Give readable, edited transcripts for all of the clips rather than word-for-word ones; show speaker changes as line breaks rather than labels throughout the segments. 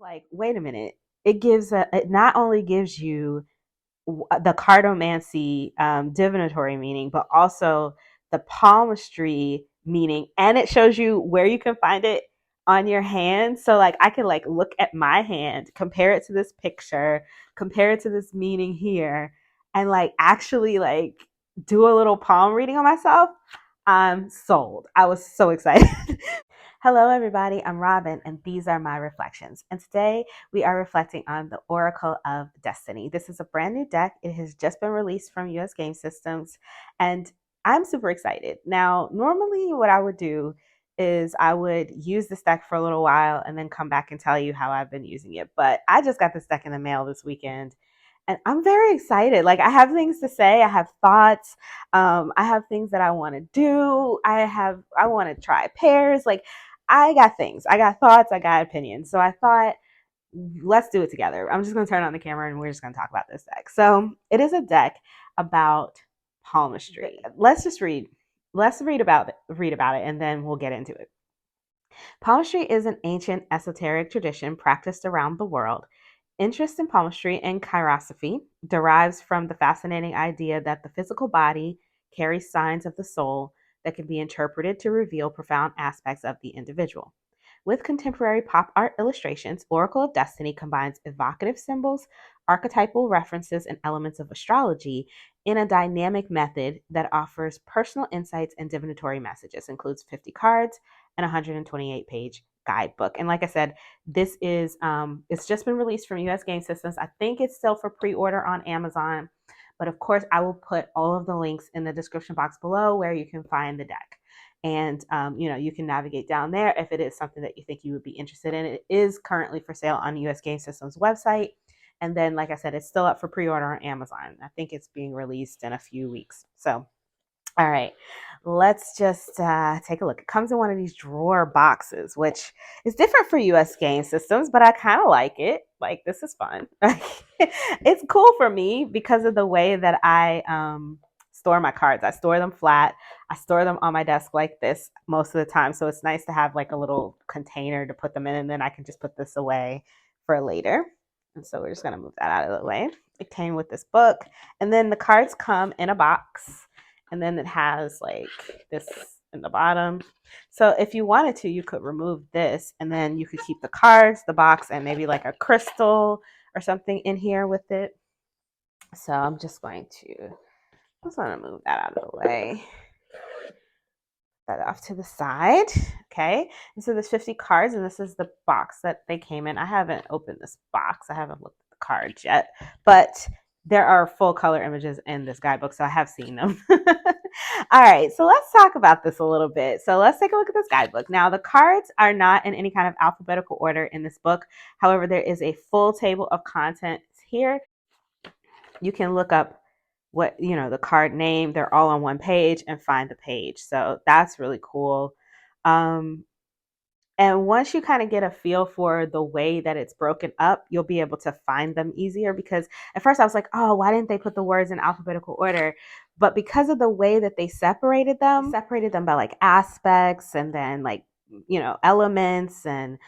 like, wait a minute. It not only gives you the cardomancy divinatory meaning, but also the palmistry meaning, and it shows you where you can find it on your hand. So like I can like look at my hand, compare it to this picture, compare it to this meaning here, and like actually like do a little palm reading on myself. I'm sold. I was so excited. Hello, everybody. I'm Robin, and these are my reflections. And today we are reflecting on the Oracle of Destiny. This is a brand new deck. It has just been released from US Game Systems, and I'm super excited. Now, normally, what I would do is I would use this deck for a little while and then come back and tell you how I've been using it. But I just got this deck in the mail this weekend. And I'm very excited. Like I have things to say. I have thoughts. I have things that I want to do. I want to try pairs. Like I got things. I got thoughts. I got opinions. So I thought, let's do it together. I'm just going to turn on the camera and we're just going to talk about this deck. So it is a deck about palmistry. Let's just read. Let's read about it. Read about it, and then we'll get into it. Palmistry is an ancient esoteric tradition practiced around the world. Interest in palmistry and chirosophy derives from the fascinating idea that the physical body carries signs of the soul that can be interpreted to reveal profound aspects of the individual. With contemporary pop art illustrations, Oracle of Destiny combines evocative symbols, archetypal references, and elements of astrology in a dynamic method that offers personal insights and divinatory messages. It includes 50 cards and a 128-page guidebook. And like I said, this is it's just been released from US Game Systems. I think it's still for pre-order on Amazon, but of course I will put all of the links in the description box below where you can find the deck. And you can navigate down there if it is something that you think you would be interested in. It is currently for sale on US Game Systems website. And then, like I said, it's still up for pre-order on Amazon. I think it's being released in a few weeks. So all right, let's just take a look. It comes in one of these drawer boxes, which is different for US Game Systems, but I kind of like it. Like, this is fun. It's cool for me because of the way that I store my cards. I store them flat. I store them on my desk like this most of the time. So it's nice to have like a little container to put them in, and then I can just put this away for later. And so we're just going to move that out of the way. It came with this book, and then the cards come in a box. And then it has like this in the bottom. So if you wanted to, you could remove this and then you could keep the cards, the box, and maybe like a crystal or something in here with it. So I'm just going to move that out of the way. That off to the side. Okay. And so there's 50 cards, and this is the box that they came in. I haven't opened this box. I haven't looked at the cards yet, but there are full color images in this guidebook, so I have seen them. All right, so let's talk about this a little bit. So let's take a look at this guidebook. Now, the cards are not in any kind of alphabetical order in this book. However, there is a full table of contents here. You can look up the card name. They're all on one page and find the page. So that's really cool. And once you kind of get a feel for the way that it's broken up, you'll be able to find them easier, because at first I was like, oh, why didn't they put the words in alphabetical order? But because of the way that they separated them by like aspects and then like, elements and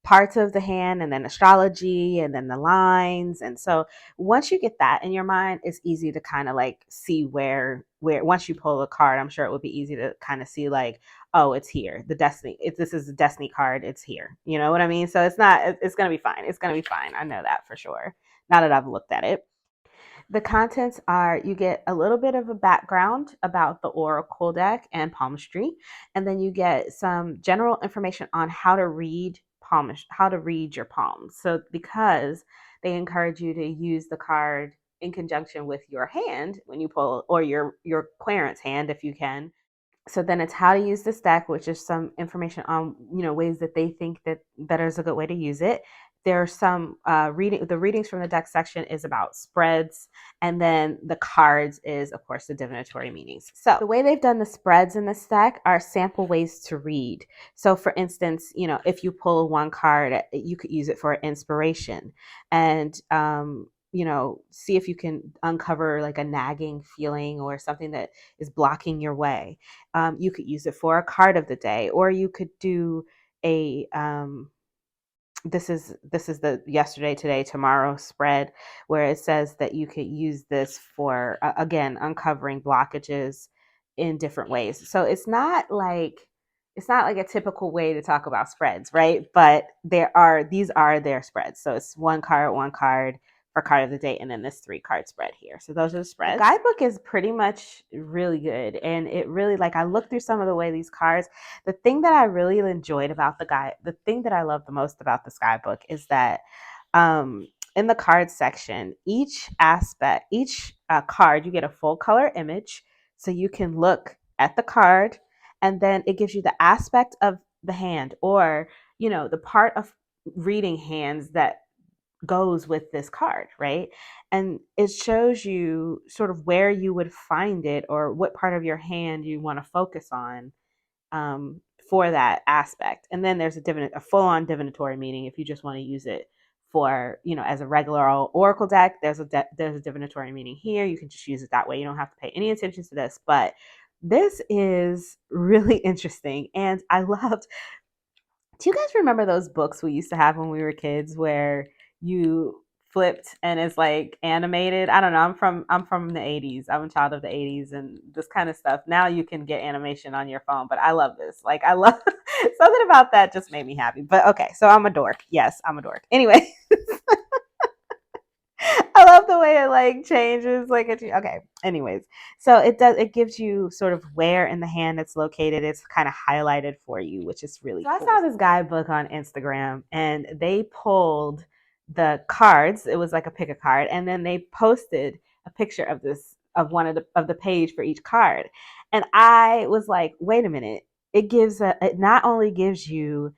parts of the hand, and then astrology, and then the lines. And so once you get that in your mind, it's easy to kind of like see where once you pull a card, I'm sure it would be easy to kind of see like, oh, it's here. The destiny. This is a destiny card. It's here. You know what I mean? So it's not. It's gonna be fine. It's gonna be fine. I know that for sure. Now that I've looked at it. The contents are, you get a little bit of a background about the Oracle deck and palmistry, and then you get some general information on how to read your palms. So because they encourage you to use the card in conjunction with your hand when you pull, or your querent's hand if you can. So then it's how to use this deck, which is some information on ways that they think that is a good way to use it. There's some readings from the deck section is about spreads, and then the cards is of course the divinatory meanings. So the way they've done the spreads in this deck are sample ways to read. So for instance, if you pull one card, you could use it for inspiration, and see if you can uncover like a nagging feeling or something that is blocking your way. You could use it for a card of the day, or you could do a this is the yesterday, today, tomorrow spread, where it says that you could use this for again uncovering blockages in different ways. So it's not like a typical way to talk about spreads, right? But these are their spreads. So it's one card for card of the day, and then this 3 card spread here. So those are the spreads. The guidebook is pretty much really good, and it really, like, I looked through some of the way these cards. The thing that I really enjoyed about the thing that I love the most about this guidebook is that in the card section, each card, you get a full color image, so you can look at the card, and then it gives you the aspect of the hand, or the part of reading hands that goes with this card, right? And it shows you sort of where you would find it, or what part of your hand you want to focus on for that aspect. And then there's a full-on divinatory meaning if you just want to use it for, as a regular oracle deck. There's a divinatory meaning here. You can just use it that way. You don't have to pay any attention to this, but this is really interesting. And I loved, do you guys remember those books we used to have when we were kids where you flipped and it's like animated? I don't know. I'm from the 80s. I'm a child of the 80s, and this kind of stuff. Now you can get animation on your phone, but I love this. Like, I love something about that just made me happy. But okay, so I'm a dork. Yes, I'm a dork. Anyway, I love the way it like changes. Like, okay. Anyways, so it gives you sort of where in the hand it's located. It's kind of highlighted for you, which is really cool. I saw this guidebook on Instagram, and they pulled the cards. It was like a pick a card, and then they posted a picture of one of the page for each card, and I was like, wait a minute. It not only gives you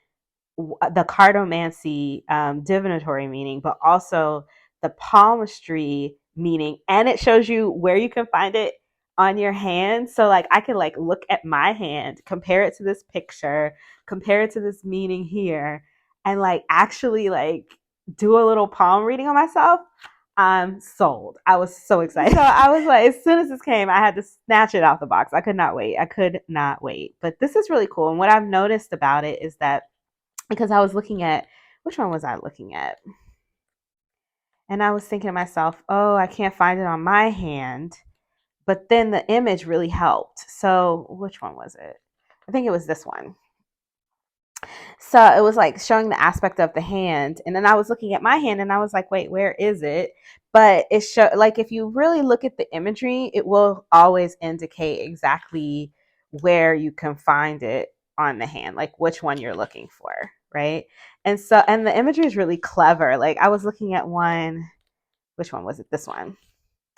the cardomancy divinatory meaning, but also the palmistry meaning, and it shows you where you can find it on your hand. So like I can like look at my hand, compare it to this picture, compare it to this meaning here, and like actually like do a little palm reading on myself. I'm sold. I was so excited. So I was like, as soon as this came, I had to snatch it out the box. I could not wait. I could not wait. But this is really cool. And what I've noticed about it is that, because I was looking at, which one was I looking at? And I was thinking to myself, oh, I can't find it on my hand. But then the image really helped. So which one was it? I think it was this one. So it was like showing the aspect of the hand. And then I was looking at my hand and I was like, wait, where is it? But it showed, like, if you really look at the imagery, it will always indicate exactly where you can find it on the hand, like which one you're looking for, right? And the imagery is really clever. Like, I was looking at one, which one was it? This one.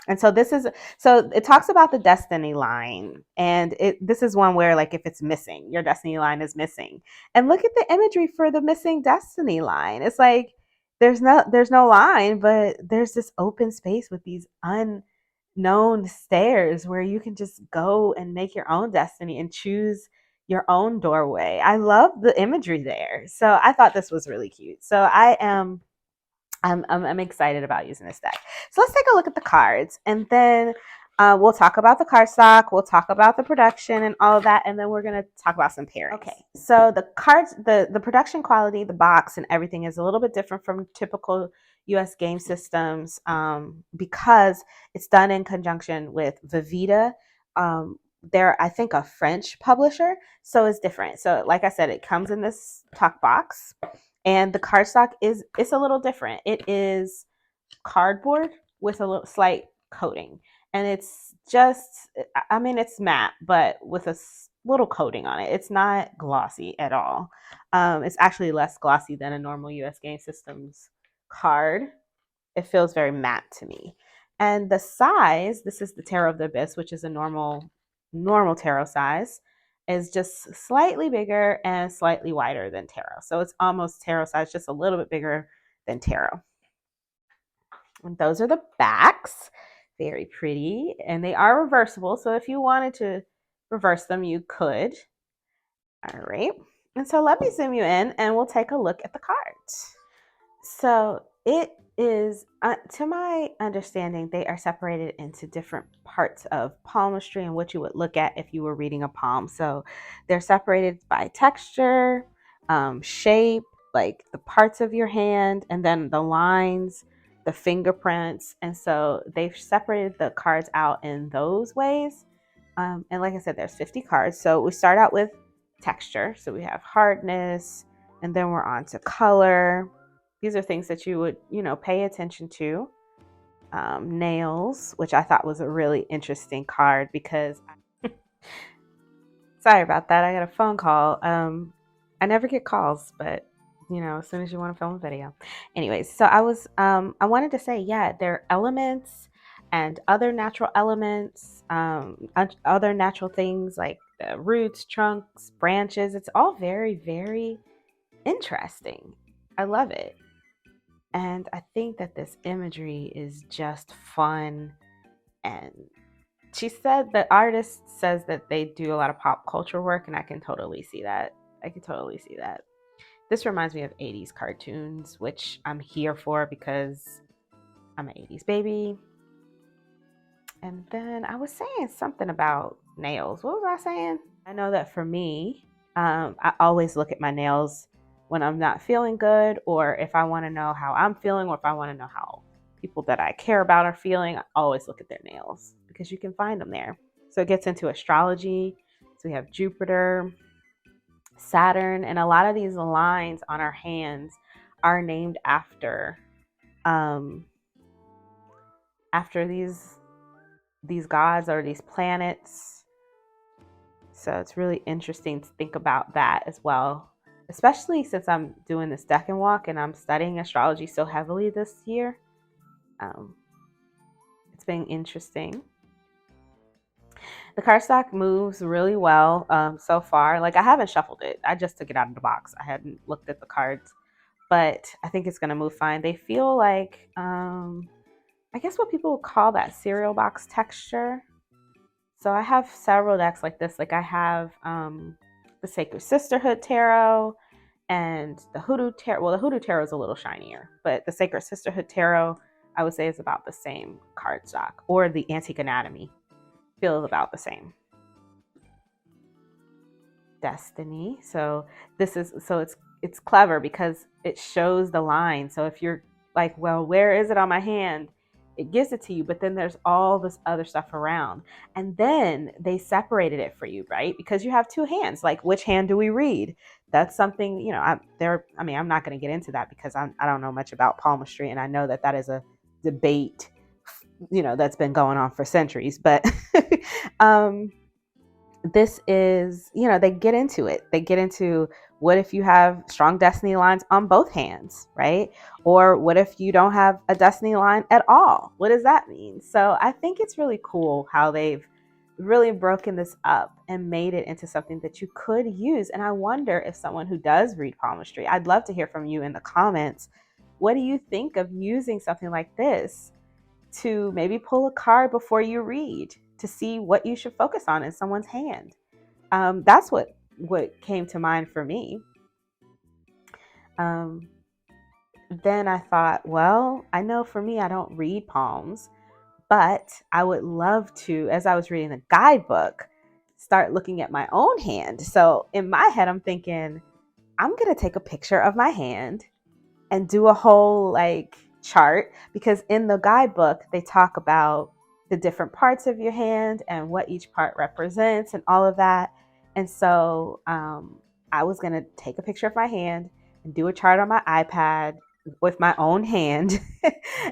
And so it talks about the destiny line, and this is one where, like, if it's missing, your destiny line is missing, and look at the imagery for the missing destiny line. It's like there's no line, but there's this open space with these unknown stairs where you can just go and make your own destiny and choose your own doorway. I love the imagery there. So I thought this was really cute. So I'm excited about using this deck. So let's take a look at the cards, and then we'll talk about the card stock, we'll talk about the production and all of that, and then we're going to talk about some pairings. Okay, so the cards, the production quality, the box, and everything is a little bit different from typical US game systems because it's done in conjunction with Vivita. They're, I think, a French publisher, so it's different. So like I said, it comes in this talk box. And the cardstock it's a little different. It is cardboard with a little slight coating. And it's just, I mean, it's matte, but with a little coating on it. It's not glossy at all. It's actually less glossy than a normal US Game Systems card. It feels very matte to me. And the size, this is the Tarot of the Abyss, which is a normal tarot size, is just slightly bigger and slightly wider than tarot. So it's almost tarot size, just a little bit bigger than tarot. And those are the backs. Very pretty. And they are reversible. So if you wanted to reverse them, you could. All right. And so let me zoom you in and we'll take a look at the cards. So it is, to my understanding, they are separated into different parts of palmistry and what you would look at if you were reading a palm. So they're separated by texture, shape, like the parts of your hand and then the lines, the fingerprints. And so they've separated the cards out in those ways. And like I said, there's 50 cards. So we start out with texture. So we have hardness, and then we're on to color. These are things that you would, pay attention to. Nails, which I thought was a really interesting card because sorry about that. I got a phone call. I never get calls, but as soon as you want to film a video. Anyways, so I wanted to say, yeah, there are elements and other natural elements, other natural things like the roots, trunks, branches. It's all very, very interesting. I love it. And I think that this imagery is just fun. And she said the artist says that they do a lot of pop culture work, and I can totally see that. I can totally see that. This reminds me of 80s cartoons, which I'm here for because I'm an 80s baby. And then I was saying something about nails. What was I saying? I know that for me, I always look at my nails when I'm not feeling good, or if I want to know how I'm feeling, or if I want to know how people that I care about are feeling. I always look at their nails because you can find them there. So it gets into astrology. So we have Jupiter, Saturn, and a lot of these lines on our hands are named um, after these gods or these planets. So it's really interesting to think about that as well, especially since I'm doing this deck and walk and I'm studying astrology so heavily this year. It's been interesting. The cardstock moves really well so far. Like, I haven't shuffled it. I just took it out of the box. I hadn't looked at the cards, but I think it's going to move fine. They feel like, I guess what people would call that cereal box texture. So I have several decks like this. Like, I have the Sacred Sisterhood Tarot and the Hoodoo Tarot. Well, the Hoodoo Tarot is a little shinier, but the Sacred Sisterhood Tarot, I would say, is about the same cardstock. Or the Antique Anatomy feels about the same. Destiny. So it's clever because it shows the line. So if you're like, well, where is it on my hand? It gives it to you, but then there's all this other stuff around. And then they separated it for you, right? Because you have two hands. Like, which hand do we read? That's something, I'm not going to get into that because I don't know much about palmistry, and I know that is a debate, that's been going on for centuries. But this is, they get into it. They get into, what if you have strong destiny lines on both hands, right? Or what if you don't have a destiny line at all? What does that mean? So I think it's really cool how they've really broken this up and made it into something that you could use. And I wonder if someone who does read palmistry, I'd love to hear from you in the comments. What do you think of using something like this to maybe pull a card before you read to see what you should focus on in someone's hand? That's what came to mind for me. Then I thought, well, I know for me, I don't read palms, but I would love to, as I was reading the guidebook, start looking at my own hand. So in my head, I'm thinking, I'm going to take a picture of my hand and do a whole chart, because in the guidebook, they talk about the different parts of your hand and what each part represents and all of that. And so I was going to take a picture of my hand and do a chart on my iPad with my own hand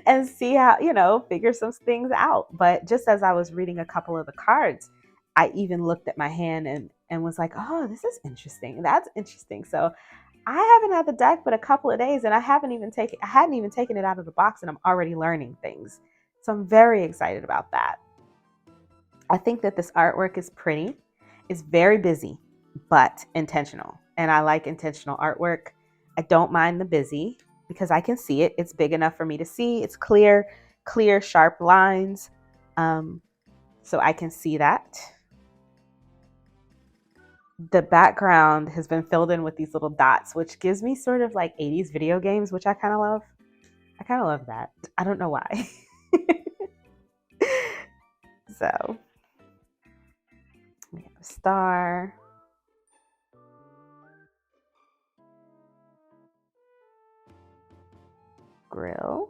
and see how, figure some things out. But just as I was reading a couple of the cards, I even looked at my hand and was like, oh, this is interesting. That's interesting. So I haven't had the deck but a couple of days, and I hadn't even taken it out of the box, and I'm already learning things. So I'm very excited about that. I think that this artwork is pretty. It's very busy, but intentional. And I like intentional artwork. I don't mind the busy because I can see it. It's big enough for me to see. It's clear, sharp lines. So I can see that. The background has been filled in with these little dots, which gives me sort of like 80s video games, which I kind of love. I kind of love that. I don't know why. So we have a star. grill,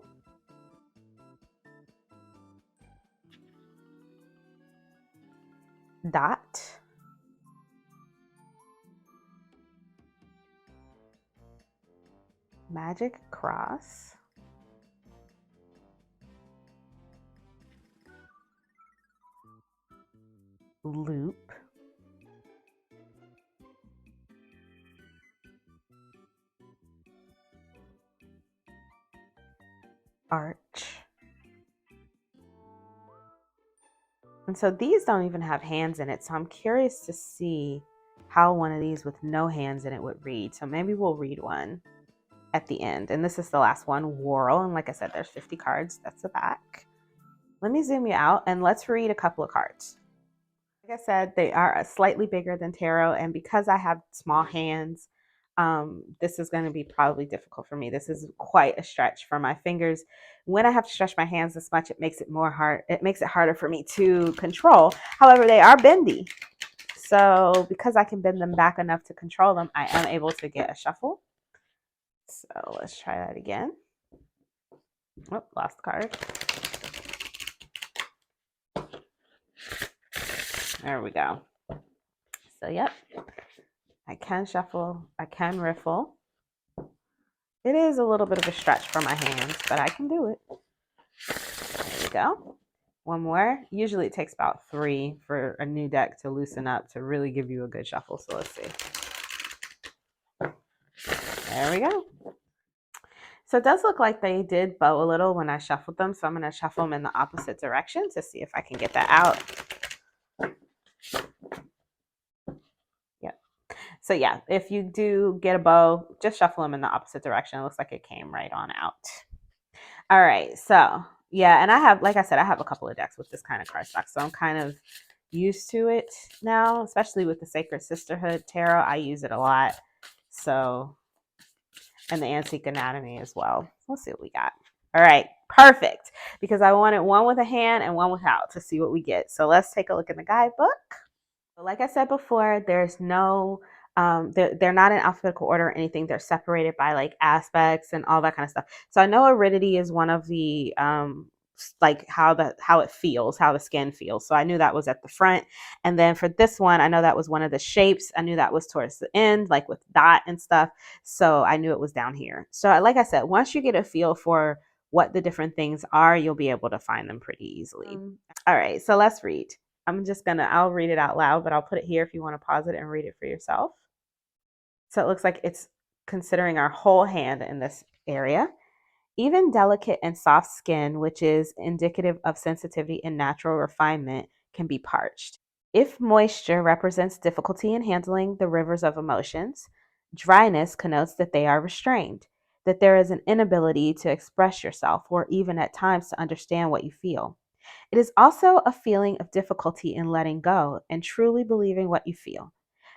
dot, magic cross, loop, arch. And so these don't even have hands in it. So I'm curious to see how one of these with no hands in it would read. So maybe we'll read one at the end. And this is the last one, Whorl. And like I said, there's 50 cards. That's the back. Let me zoom you out and let's read a couple of cards. Like I said, they are slightly bigger than tarot. And because I have small hands, this is going to be probably difficult for me. This is quite a stretch for my fingers. When I have to stretch my hands this much, it makes it harder for me to control. However, they are bendy. So because I can bend them back enough to control them, I am able to get a shuffle. So let's try that again. Oh, lost the card. There we go. So, yep. I can shuffle. I can riffle. It is a little bit of a stretch for my hands, but I can do it. There we go. One more. Usually it takes about 3 for a new deck to loosen up to really give you a good shuffle. So let's see. There we go. So it does look like they did bow a little when I shuffled them. So I'm going to shuffle them in the opposite direction to see if I can get that out. Yep. So yeah, if you do get a bow, just shuffle them in the opposite direction. It looks like it came right on out. All right. So yeah, and I have, like I said, I have a couple of decks with this kind of cardstock. So I'm kind of used to it now, especially with the Sacred Sisterhood Tarot. I use it a lot. So, and the Antique Anatomy as well. Let's see what we got. All right, perfect. Because I wanted one with a hand and one without to see what we get. So let's take a look in the guidebook. Like I said before, there's no, they're not in alphabetical order or anything. They're separated by like aspects and all that kind of stuff. So I know aridity is one of the, like how it feels, how the skin feels. So I knew that was at the front. And then for this one, I know that was one of the shapes. I knew that was towards the end, like with dot and stuff. So I knew it was down here. So like I said, once you get a feel for what the different things are, you'll be able to find them pretty easily. All right, so let's read. I'll read it out loud, but I'll put it here if you want to pause it and read it for yourself. So it looks like it's considering our whole hand in this area. Even delicate and soft skin, which is indicative of sensitivity and natural refinement, can be parched. If moisture represents difficulty in handling the rivers of emotions, dryness connotes that they are restrained, that there is an inability to express yourself or even at times to understand what you feel. It is also a feeling of difficulty in letting go and truly believing what you feel.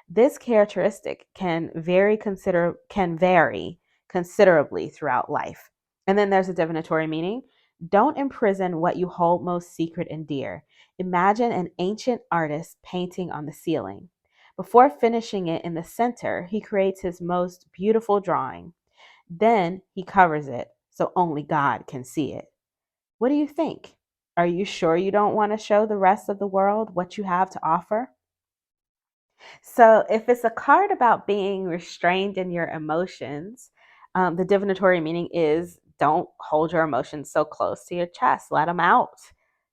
This characteristic can vary considerably throughout life. And then there's a divinatory meaning. Don't imprison what you hold most secret and dear. Imagine an ancient artist painting on the ceiling. Before finishing it in the center, he creates his most beautiful drawing. Then he covers it so only God can see it. What do you think? Are you sure you don't want to show the rest of the world what you have to offer? So, if it's a card about being restrained in your emotions, the divinatory meaning is don't hold your emotions so close to your chest. Let them out.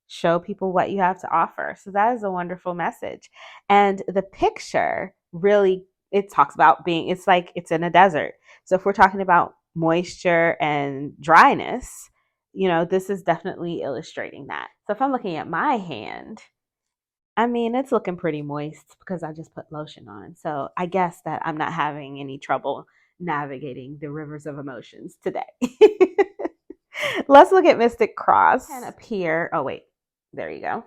Show people what you have to offer. So, that is a wonderful message. And the picture really, it talks about it's like it's in a desert. So, if we're talking about moisture and dryness, this is definitely illustrating that. So, if I'm looking at my hand, I mean, it's looking pretty moist because I just put lotion on. So I guess that I'm not having any trouble navigating the rivers of emotions today. Let's look at Mystic Cross. Can appear. Oh, wait. There you go.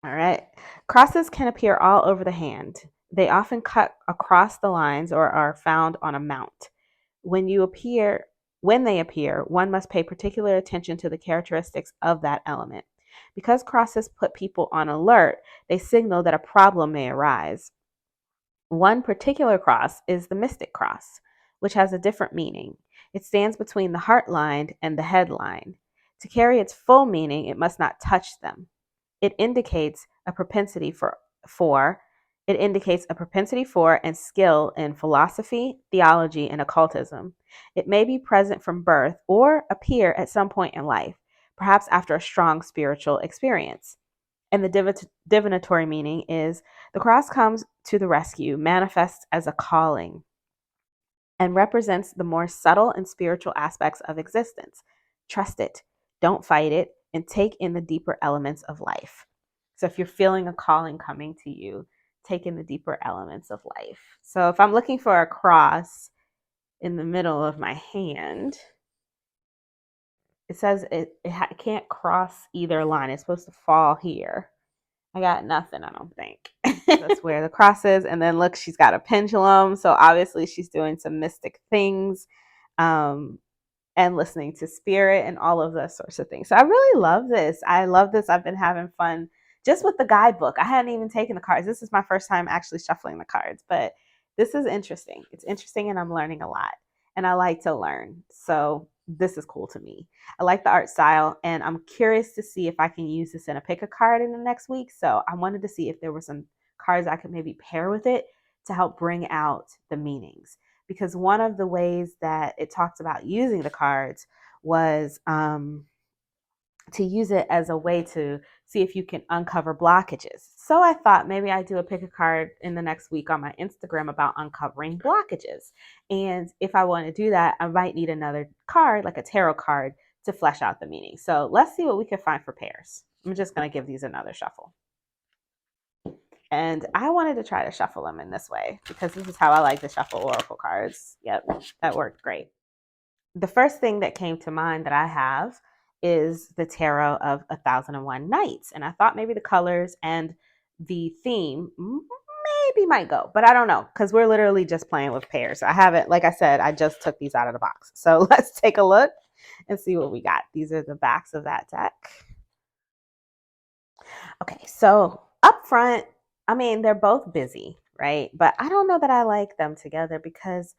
All right. Crosses can appear all over the hand. They often cut across the lines or are found on a mount. When they appear, one must pay particular attention to the characteristics of that element. Because crosses put people on alert, they signal that a problem may arise. One particular cross is the Mystic Cross, which has a different meaning. It stands between the heart line and the head line. To carry its full meaning, it must not touch them. It indicates a propensity for it indicates a propensity for and skill in philosophy, theology, and occultism. It may be present from birth or appear at some point in life, perhaps after a strong spiritual experience. And the divinatory meaning is the cross comes to the rescue, manifests as a calling, and represents the more subtle and spiritual aspects of existence. Trust it, don't fight it, and take in the deeper elements of life. So if you're feeling a calling coming to you, take in the deeper elements of life. So if I'm looking for a cross in the middle of my hand, it says it can't cross either line. It's supposed to fall here. I got nothing, I don't think. That's where the cross is. And then look, she's got a pendulum. So obviously she's doing some mystic things. And listening to spirit and all of those sorts of things. So I really love this. I love this. I've been having fun just with the guidebook. I hadn't even taken the cards. This is my first time actually shuffling the cards, but this is interesting. It's interesting and I'm learning a lot. And I like to learn. So this is cool to me. I like the art style and I'm curious to see if I can use this in a pick a card in the next week. So I wanted to see if there were some cards I could maybe pair with it to help bring out the meanings, because one of the ways that it talked about using the cards was to use it as a way to see if you can uncover blockages. So I thought maybe I'd do a pick a card in the next week on my Instagram about uncovering blockages. And if I want to do that, I might need another card, like a tarot card, to flesh out the meaning. So let's see what we can find for pairs. I'm just going to give these another shuffle. And I wanted to try to shuffle them in this way because this is how I like to shuffle oracle cards. Yep, that worked great. The first thing that came to mind that I have is the tarot of 1001 Nights. And I thought maybe the colors and the theme maybe might go, but I don't know because we're literally just playing with pairs. I haven't, like I said, I just took these out of the box. So let's take a look and see what we got. These are the backs of that deck. Okay, so up front, I mean, they're both busy, right? But I don't know that I like them together because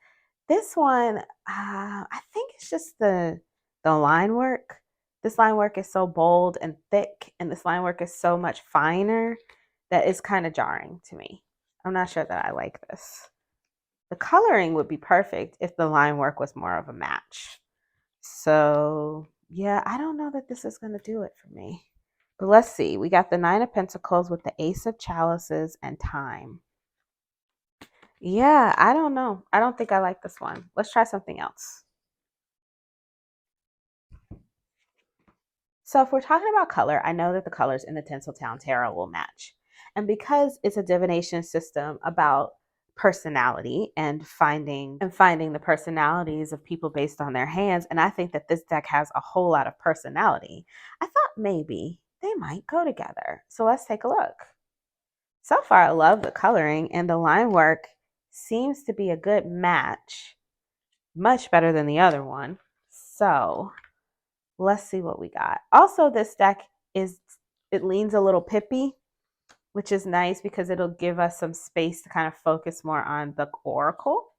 this one, I think it's just the line work. This line work is so bold and thick, and this line work is so much finer that it's kind of jarring to me. I'm not sure that I like this. The coloring would be perfect if the line work was more of a match. So, yeah, I don't know that this is going to do it for me. But let's see. We got the Nine of Pentacles with the Ace of Chalices and Time. Yeah, I don't know. I don't think I like this one. Let's try something else. So if we're talking about color, I know that the colors in the Tinseltown Tarot will match. And because it's a divination system about personality and finding the personalities of people based on their hands, and I think that this deck has a whole lot of personality, I thought maybe they might go together. So let's take a look. So far, I love the coloring and the line work seems to be a good match, much better than the other one. So let's see what we got. Also, this deck it leans a little pippy, which is nice because it'll give us some space to kind of focus more on the oracle.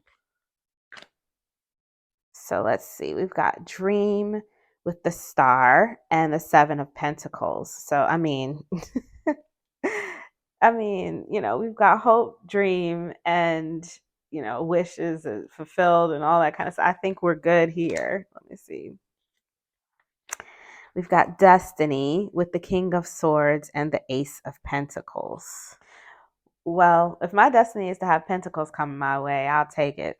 So let's see. We've got Dream with the Star and the Seven of Pentacles. So, I mean, we've got hope, dream, and, wishes fulfilled and all that kind of stuff. I think we're good here. Let me see. We've got Destiny with the King of Swords and the Ace of Pentacles. Well, if my destiny is to have pentacles coming my way, I'll take it.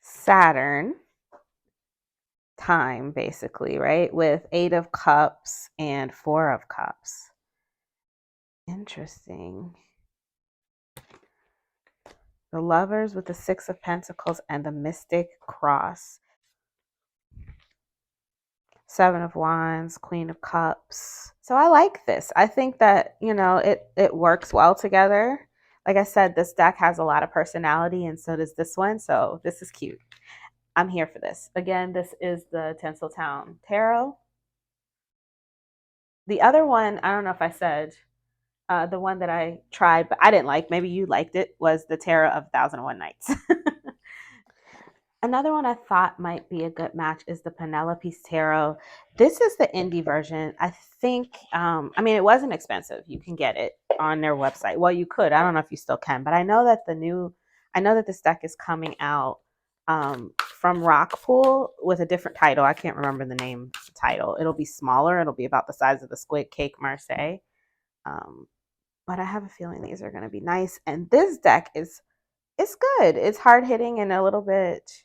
Saturn. Time, basically, right? With 8 of Cups and 4 of Cups. Interesting. The Lovers with the 6 of Pentacles and the Mystic Cross. 7 of Wands, Queen of Cups. So I like this. I think that, it works well together. Like I said, this deck has a lot of personality and so does this one. So this is cute. I'm here for this. Again, this is the Tinseltown Tarot. The other one, I don't know if I said, the one that I tried, but I didn't like, maybe you liked it, was the Tarot of 1001 Nights. Another one I thought might be a good match is the Penelope's Tarot. This is the indie version. I think, I mean, it wasn't expensive. You can get it on their website. Well, you could. I don't know if you still can, but I know that this deck is coming out from Rockpool with a different title. I can't remember the name of the title. It'll be smaller. It'll be about the size of the Squid Cake Marseille. Um, but I have a feeling these are going to be nice. And this deck is, it's good. It's hard hitting and a little bit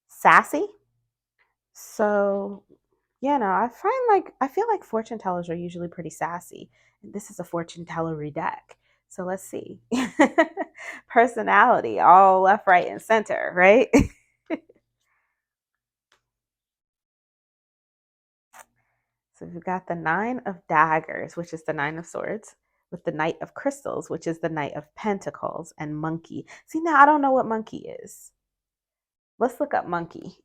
sassy. So, yeah, no, I feel like fortune tellers are usually pretty sassy. And this is a fortune tellery deck. So let's see. Personality, all left, right, and center, right? So we've got the Nine of Daggers, which is the Nine of Swords, with the Knight of Crystals, which is the Knight of Pentacles, and Monkey. See, now I don't know what Monkey is. Let's look up Monkey.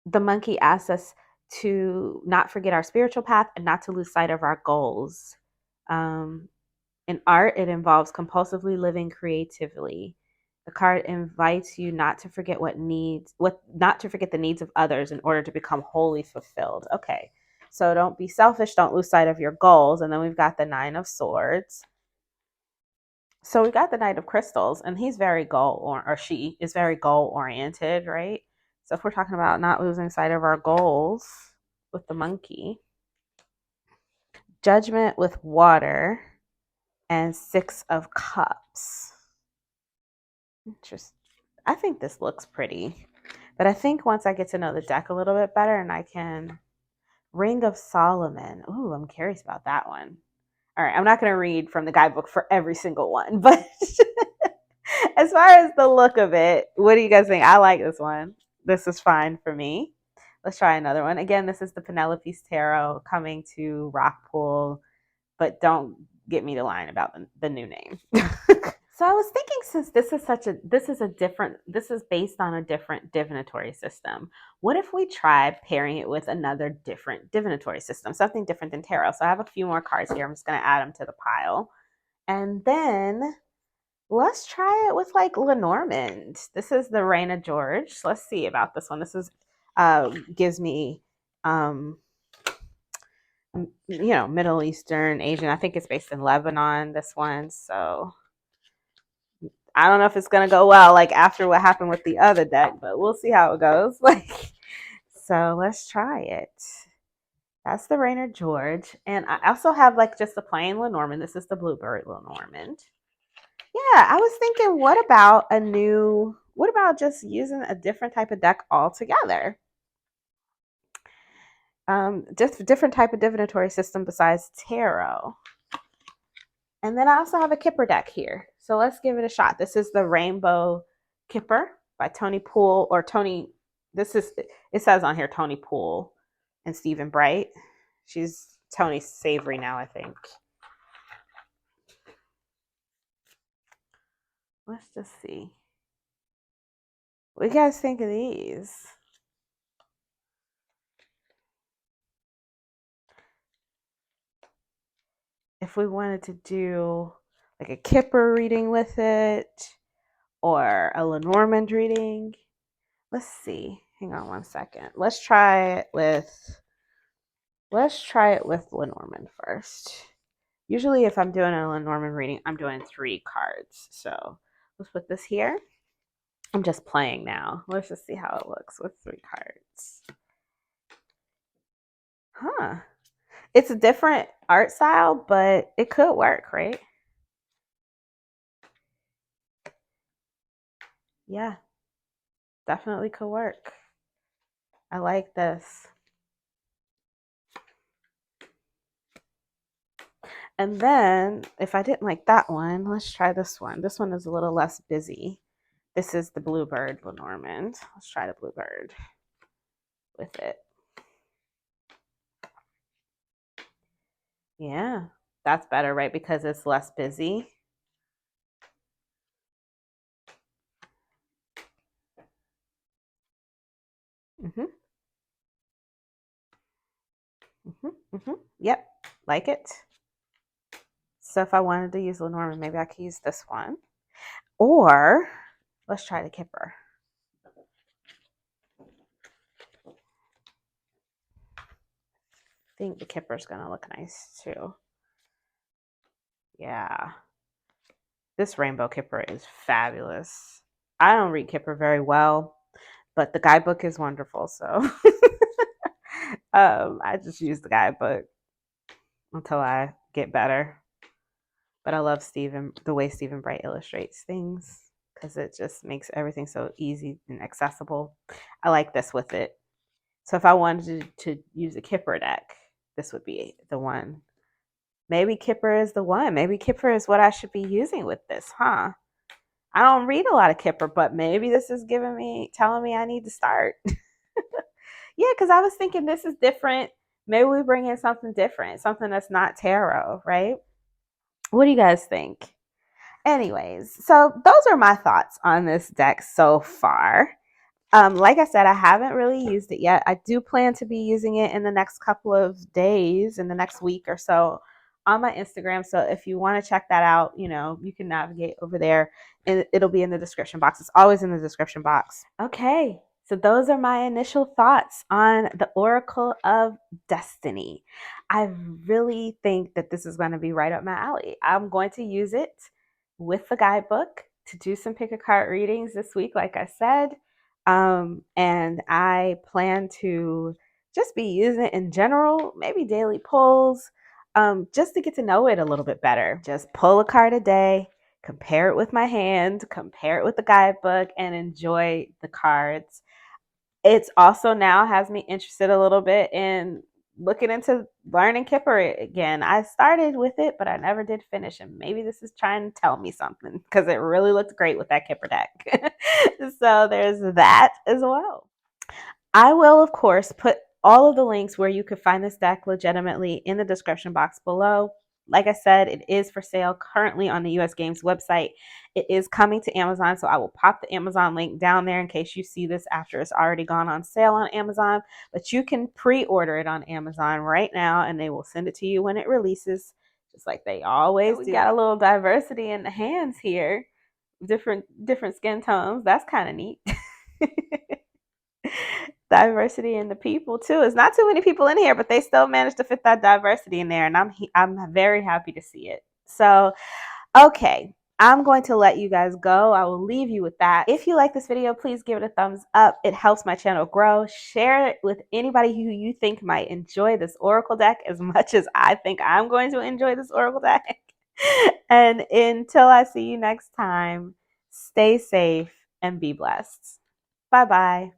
The monkey asks us to not forget our spiritual path and not to lose sight of our goals. Um, in art, it involves compulsively living creatively. The card invites you not to forget not to forget the needs of others in order to become wholly fulfilled. Okay, so don't be selfish, don't lose sight of your goals. And then we've got the Nine of Swords. So we got the Knight of Crystals, and he's very or she is very goal oriented, right? So if we're talking about not losing sight of our goals with the monkey, Judgment with water, and Six of Cups. Interesting. I think this looks pretty, but I think once I get to know the deck a little bit better, and I can Ring of Solomon. Ooh, I'm curious about that one. All right, I'm not going to read from the guidebook for every single one, but as far as the look of it, what do you guys think? I like this one. This is fine for me. Let's try another one. Again, this is the Penelope's Tarot coming to Rockpool, but don't get me to line about the new name. So I was thinking, since this is based on a different divinatory system. What if we try pairing it with another different divinatory system, something different than tarot? So I have a few more cards here. I'm just going to add them to the pile, and then let's try it with like Lenormand. This is the Reign of George. Let's see about this one. This is gives me Middle Eastern, Asian. I think it's based in Lebanon, this one. So I don't know if it's gonna go well like after what happened with the other deck, but we'll see how it goes. Like, so let's try it. That's the Reign of George. And I also have like just the plain Lenormand. This is the Bluebird Lenormand. Yeah, I was thinking, what about just using a different type of deck altogether? Just a different type of divinatory system besides tarot. And then I also have a Kipper deck here. So let's give it a shot. This is the Rainbow Kipper by Tony Poole, or Tony, it says on here Tony Poole and Stephen Bright. She's Tony Savory now, I think. Let's just see. What do you guys think of these? If we wanted to do like a Kipper reading with it or a Lenormand reading, let's see. Hang on one second. Let's try it with Lenormand first. Usually if I'm doing a Lenormand reading, I'm doing 3 cards. So let's put this here. I'm just playing now. Let's just see how it looks with 3 cards. Huh. It's a different art style, but it could work, right? Yeah, definitely could work. I like this. And then if I didn't like that one, let's try this one. This one is a little less busy. This is the Bluebird Lenormand. Let's try the Bluebird with it. Yeah, that's better, right? Because it's less busy. Mm-hmm. Mm-hmm. Mm-hmm. Yep, like it. So if I wanted to use Lenormand, maybe I could use this one. Or let's try the Kipper. I think the Kipper's gonna look nice too. Yeah. This rainbow Kipper is fabulous. I don't read Kipper very well, but the guidebook is wonderful. So I just use the guidebook until I get better. But I love the way Stephen Bright illustrates things because it just makes everything so easy and accessible. I like this with it. So if I wanted to use a Kipper deck, this would be the one. Maybe Kipper is the one. Maybe Kipper is what I should be using with this, huh? I don't read a lot of Kipper, but maybe this is telling me I need to start. Yeah, because I was thinking this is different. Maybe we bring in something different, something that's not tarot, right? What do you guys think? Anyways, so those are my thoughts on this deck so far. Like I said, I haven't really used it yet. I do plan to be using it in the next couple of days, in the next week or so on my Instagram. So if you want to check that out, you can navigate over there and it'll be in the description box. It's always in the description box. Okay. So those are my initial thoughts on the Oracle of Destiny. I really think that this is going to be right up my alley. I'm going to use it with the guidebook to do some pick a card readings this week, like I said. And I plan to just be using it in general, maybe daily pulls, just to get to know it a little bit better. Just pull a card a day, compare it with my hand, compare it with the guidebook, and enjoy the cards. It's also now has me interested a little bit in looking into learning Kipper again. I started with it, but I never did finish. And maybe this is trying to tell me something because it really looked great with that Kipper deck. So there's that as well. I will, of course, put all of the links where you could find this deck legitimately in the description box below. Like I said, it is for sale currently on the US Games website. It is coming to Amazon, so I will pop the Amazon link down there in case you see this after it's already gone on sale on Amazon. But you can pre-order it on Amazon right now, and they will send it to you when it releases, just like they always do. We got a little diversity in the hands here, different skin tones. That's kind of neat. Diversity in the people too. It's not too many people in here, but they still managed to fit that diversity in there, and I'm very happy to see it. So, okay, I'm going to let you guys go. I will leave you with that. If you like this video, please give it a thumbs up. It helps my channel grow. Share it with anybody who you think might enjoy this Oracle deck as much as I think I'm going to enjoy this Oracle deck. And until I see you next time, stay safe and be blessed. Bye-bye.